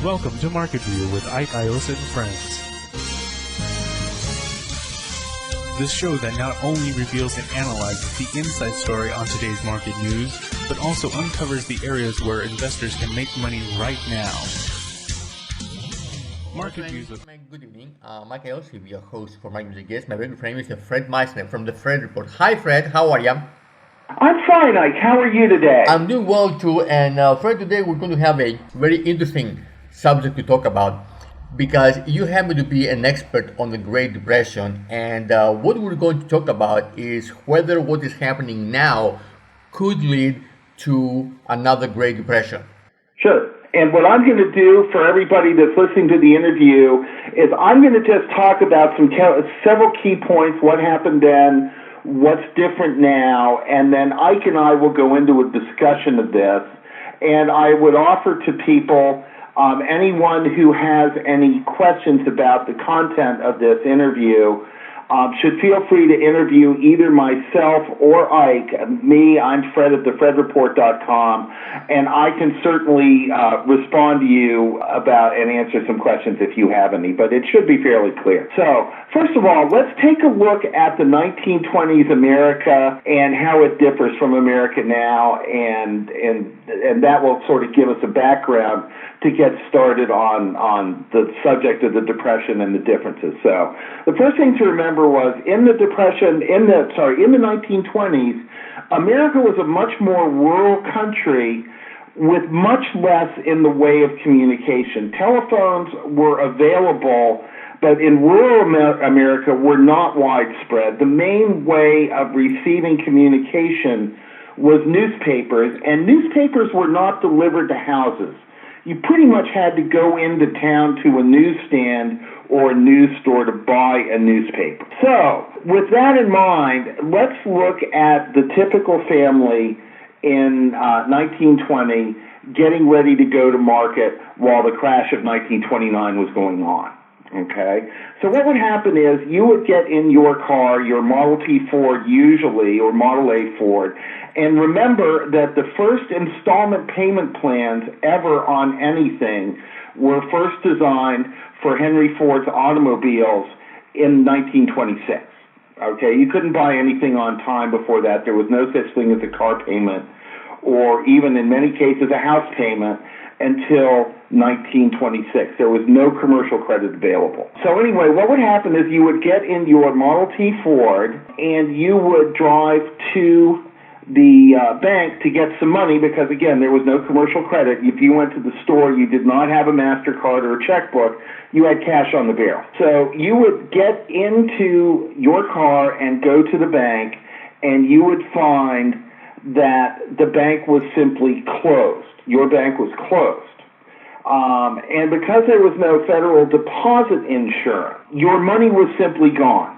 Welcome to Market View with Ike Iosa and Friends. This show that not only reveals and analyzes the inside story on today's market news, but also uncovers the areas where investors can make money right now. Market Views with... Good evening. Mike Iosa will be your host for Market View Guest. My very good friend Mr.Fred Meissner from the Fred Report. Hi Fred, how are you? I'm fine, Ike. How are you today? I'm doing well too, and Fred, today we're going to have a very interesting subject to talk about, because you happen to be an expert on the Great Depression, and what we're going to talk about is whether what is happening now could lead to another Great Depression. Sure. And what I'm going to do for everybody that's listening to the interview is I'm going to just talk about several key points, what happened then, what's different now, and then Ike and I will go into a discussion of this. And I would offer to people, anyone who has any questions about the content of this interview should feel free to interview either myself or Ike. Me, I'm Fred at thefredreport.com, and I can certainly respond to you about and answer some questions if you have any, but it should be fairly clear. So, first of all, let's take a look at the 1920s America and how it differs from America now, and that will sort of give us a background to get started on the subject of the Depression and the differences. So, the first thing to remember was in the 1920s, America was a much more rural country with much less in the way of communication. Telephones were available, but in rural America were not widespread. The main way of receiving communication was newspapers, and newspapers were not delivered to houses. You pretty much had to go into town to a newsstand or a news store to buy a newspaper. So, with that in mind, let's look at the typical family in 1920 getting ready to go to market while the crash of 1929 was going on. Okay? So what would happen is you would get in your car, your Model T Ford usually, or Model A Ford, and remember that the first installment payment plans ever on anything were first designed for Henry Ford's automobiles in 1926. Okay, you couldn't buy anything on time before that. There was no such thing as a car payment, or even in many cases a house payment, until 1926. There was no commercial credit available. So anyway, what would happen is you would get in your Model T Ford and you would drive to the bank to get some money, because again, there was no commercial credit. If you went to the store, you did not have a MasterCard or a checkbook, you had cash on the barrel. So you would get into your car and go to the bank, and you would find that the bank was simply closed. Your bank was closed. And because there was no federal deposit insurance, your money was simply gone.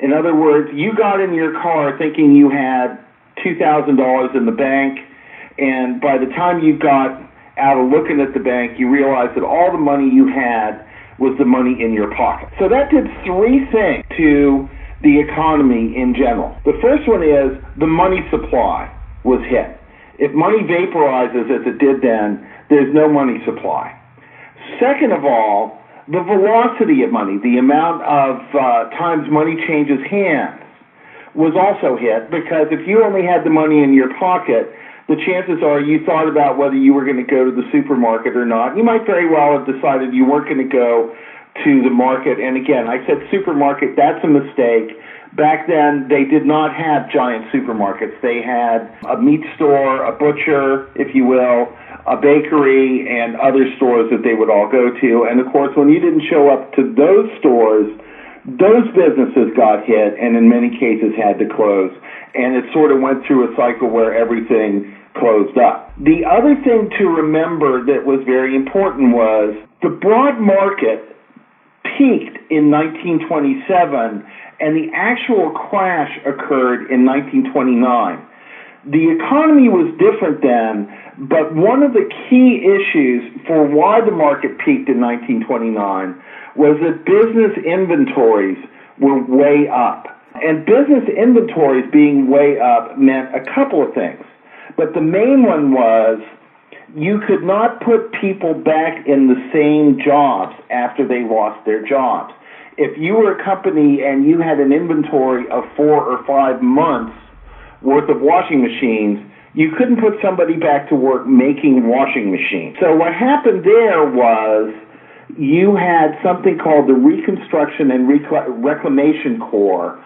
In other words, you got in your car thinking you had $2,000 in the bank, and by the time you got out of looking at the bank, you realized that all the money you had was the money in your pocket. So that did three things to the economy in general. The first one is the money supply was hit. If money vaporizes, as it did then, there's no money supply. Second of all, the velocity of money, the amount of times money changes hands, was also hit, because if you only had the money in your pocket, the chances are you thought about whether you were going to go to the supermarket or not. You might very well have decided you weren't going to go to the market. And again, I said supermarket, that's a mistake. Back then, they did not have giant supermarkets. They had a meat store, a butcher, if you will, a bakery, and other stores that they would all go to. And of course, when you didn't show up to those stores, those businesses got hit and in many cases had to close. And it sort of went through a cycle where everything closed up. The other thing to remember that was very important was the broad market peaked in 1927, and the actual crash occurred in 1929. The economy was different then, but one of the key issues for why the market peaked in 1929 was that business inventories were way up. And business inventories being way up meant a couple of things. But the main one was you could not put people back in the same jobs after they lost their jobs. If you were a company and you had an inventory of 4 or 5 months worth of washing machines, you couldn't put somebody back to work making washing machines. So what happened there was you had something called the Reconstruction and Reclamation Corps,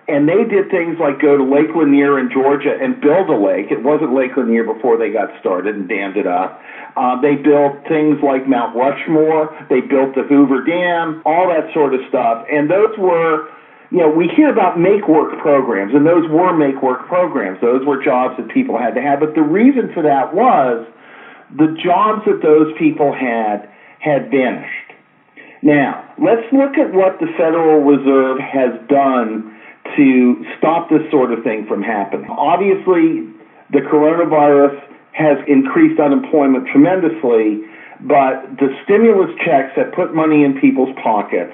and they did things like go to Lake Lanier in Georgia and build a lake. It wasn't Lake Lanier before they got started and dammed it up. They built things like Mount Rushmore. They built the Hoover Dam, all that sort of stuff. And those were, we hear about make-work programs, and those were make-work programs. Those were jobs that people had to have. But the reason for that was the jobs that those people had vanished. Now, let's look at what the Federal Reserve has done to stop this sort of thing from happening. Obviously, the coronavirus has increased unemployment tremendously, but the stimulus checks have put money in people's pockets,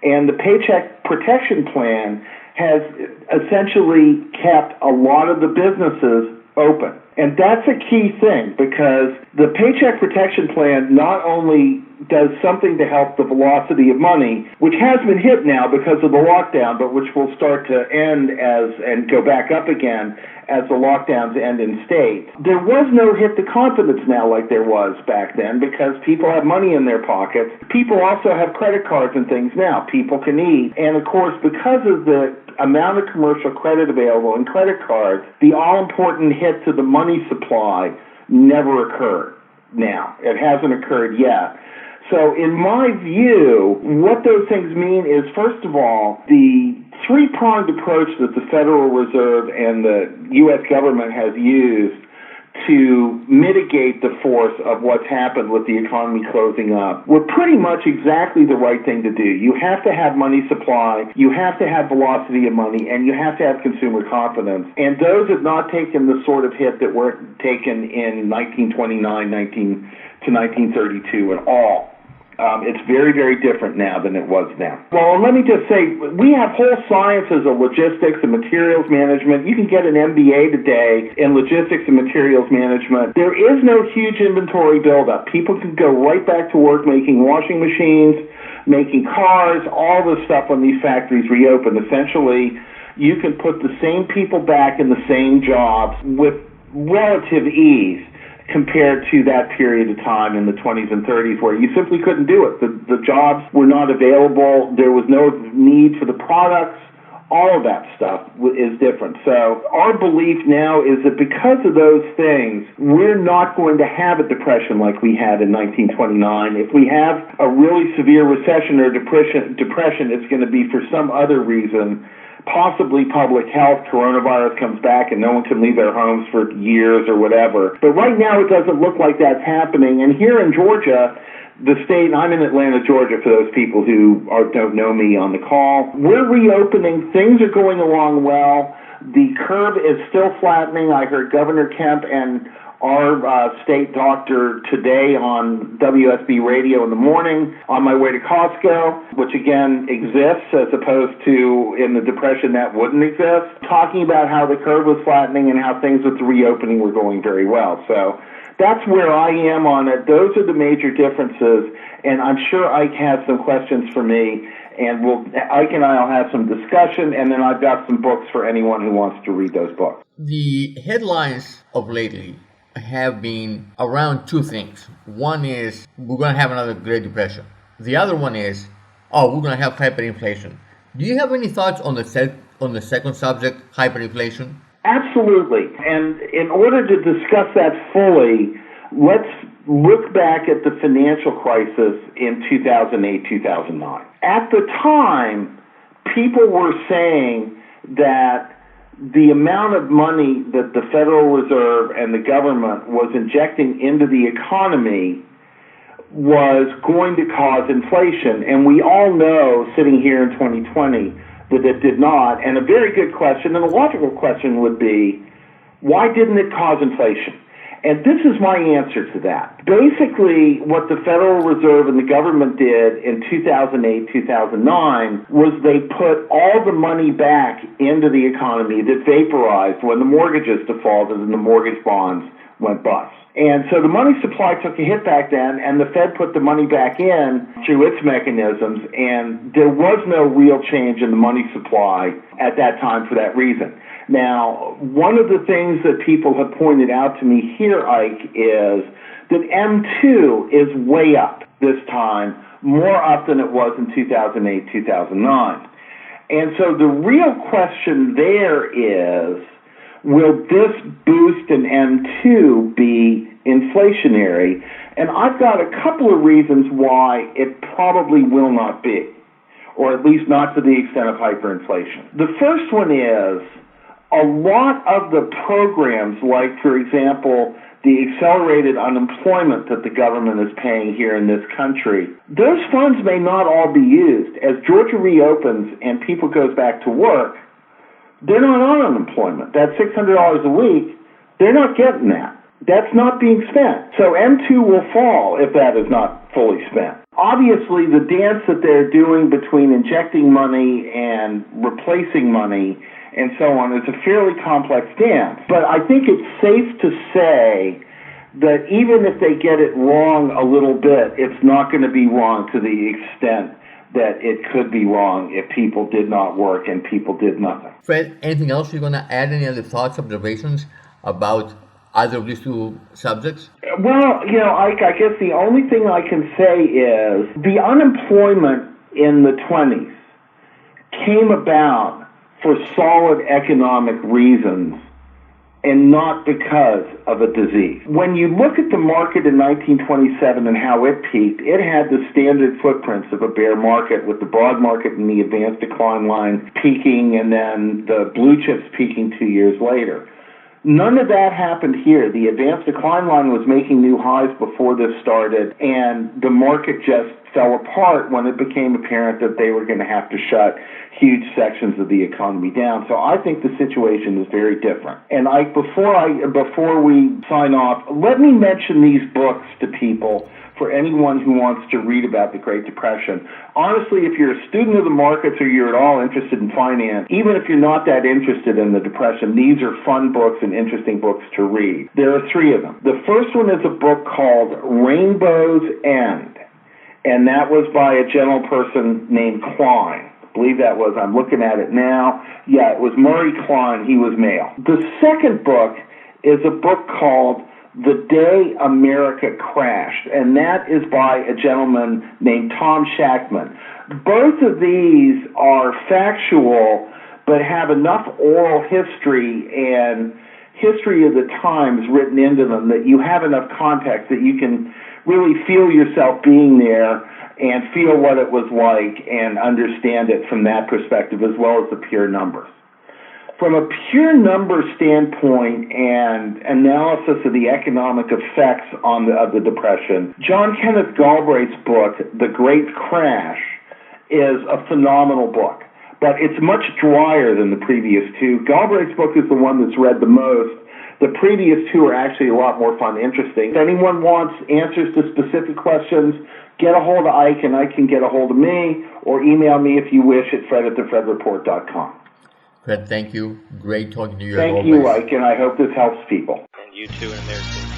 and the Paycheck Protection Plan has essentially kept a lot of the businesses open. And that's a key thing, because the Paycheck Protection Plan not only does something to help the velocity of money, which has been hit now because of the lockdown, but which will start to end and go back up again as the lockdowns end in states. There was no hit to confidence now like there was back then, because people have money in their pockets. People also have credit cards and things now. People can eat. And of course, because of the amount of commercial credit available in credit cards, the all-important hit to the money supply never occurred. Now, it hasn't occurred yet. So in my view, what those things mean is, first of all, the three-pronged approach that the Federal Reserve and the U.S. government has used to mitigate the force of what's happened with the economy closing up were pretty much exactly the right thing to do. You have to have money supply, you have to have velocity of money, and you have to have consumer confidence. And those have not taken the sort of hit that were taken in 1929 to 1932 at all. It's very, very different now than it was then. Well, let me just say, we have whole sciences of logistics and materials management. You can get an MBA today in logistics and materials management. There is no huge inventory buildup. People can go right back to work making washing machines, making cars, all this stuff when these factories reopen. Essentially, you can put the same people back in the same jobs with relative ease, compared to that period of time in the 20s and 30s where you simply couldn't do it. The jobs were not available. There was no need for the products. All of that stuff is different. So our belief now is that because of those things, we're not going to have a depression like we had in 1929. If we have a really severe recession or depression, it's going to be for some other reason. Possibly public health, coronavirus comes back and no one can leave their homes for years or whatever. But right now it doesn't look like that's happening. And here in Georgia, the state, I'm in Atlanta, Georgia, for those people who don't know me on the call, we're reopening. Things are going along well. The curve is still flattening. I heard Governor Kemp and our state doctor today on WSB radio in the morning on my way to Costco, which again exists as opposed to in the Depression that wouldn't exist, talking about how the curve was flattening and how things with the reopening were going very well. So that's where I am on it. Those are the major differences, and I'm sure Ike has some questions for me, and Ike and I will have some discussion, and then I've got some books for anyone who wants to read those books. The headlines of lately have been around two things. One is we're going to have another Great Depression. The other one is, we're going to have hyperinflation. Do you have any thoughts on the second subject, hyperinflation? Absolutely. And in order to discuss that fully, let's look back at the financial crisis in 2008-2009. At the time, people were saying that the amount of money that the Federal Reserve and the government was injecting into the economy was going to cause inflation. And we all know, sitting here in 2020, that it did not. And a very good question, and a logical question would be, why didn't it cause inflation? And this is my answer to that. Basically, what the Federal Reserve and the government did in 2008, 2009 was they put all the money back into the economy that vaporized when the mortgages defaulted and the mortgage bonds went bust. And so the money supply took a hit back then, and the Fed put the money back in through its mechanisms, and there was no real change in the money supply at that time for that reason. Now, one of the things that people have pointed out to me here, Ike, is that M2 is way up this time, more up than it was in 2008, 2009. And so the real question there is, will this boost in M2 be inflationary? And I've got a couple of reasons why it probably will not be, or at least not to the extent of hyperinflation. The first one is a lot of the programs, like, for example, the accelerated unemployment that the government is paying here in this country, those funds may not all be used. As Georgia reopens and people goes back to work, they're not on unemployment. That $600 a week, they're not getting that. That's not being spent. So M2 will fall if that is not fully spent. Obviously, the dance that they're doing between injecting money and replacing money and so on is a fairly complex dance. But I think it's safe to say that even if they get it wrong a little bit, it's not going to be wrong to the extent that it could be wrong if people did not work and people did nothing. Fred, anything else you're going to add? Any other thoughts, observations about either of these two subjects? Well, I guess the only thing I can say is the unemployment in the 20s came about for solid economic reasons and not because of a disease. When you look at the market in 1927 and how it peaked, it had the standard footprints of a bear market, with the broad market and the advanced decline line peaking and then the blue chips peaking 2 years later. None of that happened here. The advanced decline line was making new highs before this started, and the market just fell apart when it became apparent that they were going to have to shut huge sections of the economy down. So I think the situation is very different. And before we sign off, let me mention these books to people for anyone who wants to read about the Great Depression. Honestly, if you're a student of the markets or you're at all interested in finance, even if you're not that interested in the Depression, these are fun books and interesting books to read. There are three of them. The first one is a book called Rainbow's End, and that was by a gentleperson named Klein. I believe that was, I'm looking at it now. Yeah, it was Murray Klein. He was male. The second book is a book called The Day America Crashed, and that is by a gentleman named Tom Shachtman. Both of these are factual, but have enough oral history and history of the times written into them that you have enough context that you can really feel yourself being there and feel what it was like and understand it from that perspective, as well as the pure numbers. From a pure number standpoint and analysis of the economic effects of the Depression, John Kenneth Galbraith's book, The Great Crash, is a phenomenal book. But it's much drier than the previous two. Galbraith's book is the one that's read the most. The previous two are actually a lot more fun and interesting. If anyone wants answers to specific questions, get a hold of Ike, and Ike can get a hold of me, or email me if you wish at fred@thefredreport.com. Fred, thank you. Great talking to you. Thank you, Ike, and I hope this helps people. And you too in there too.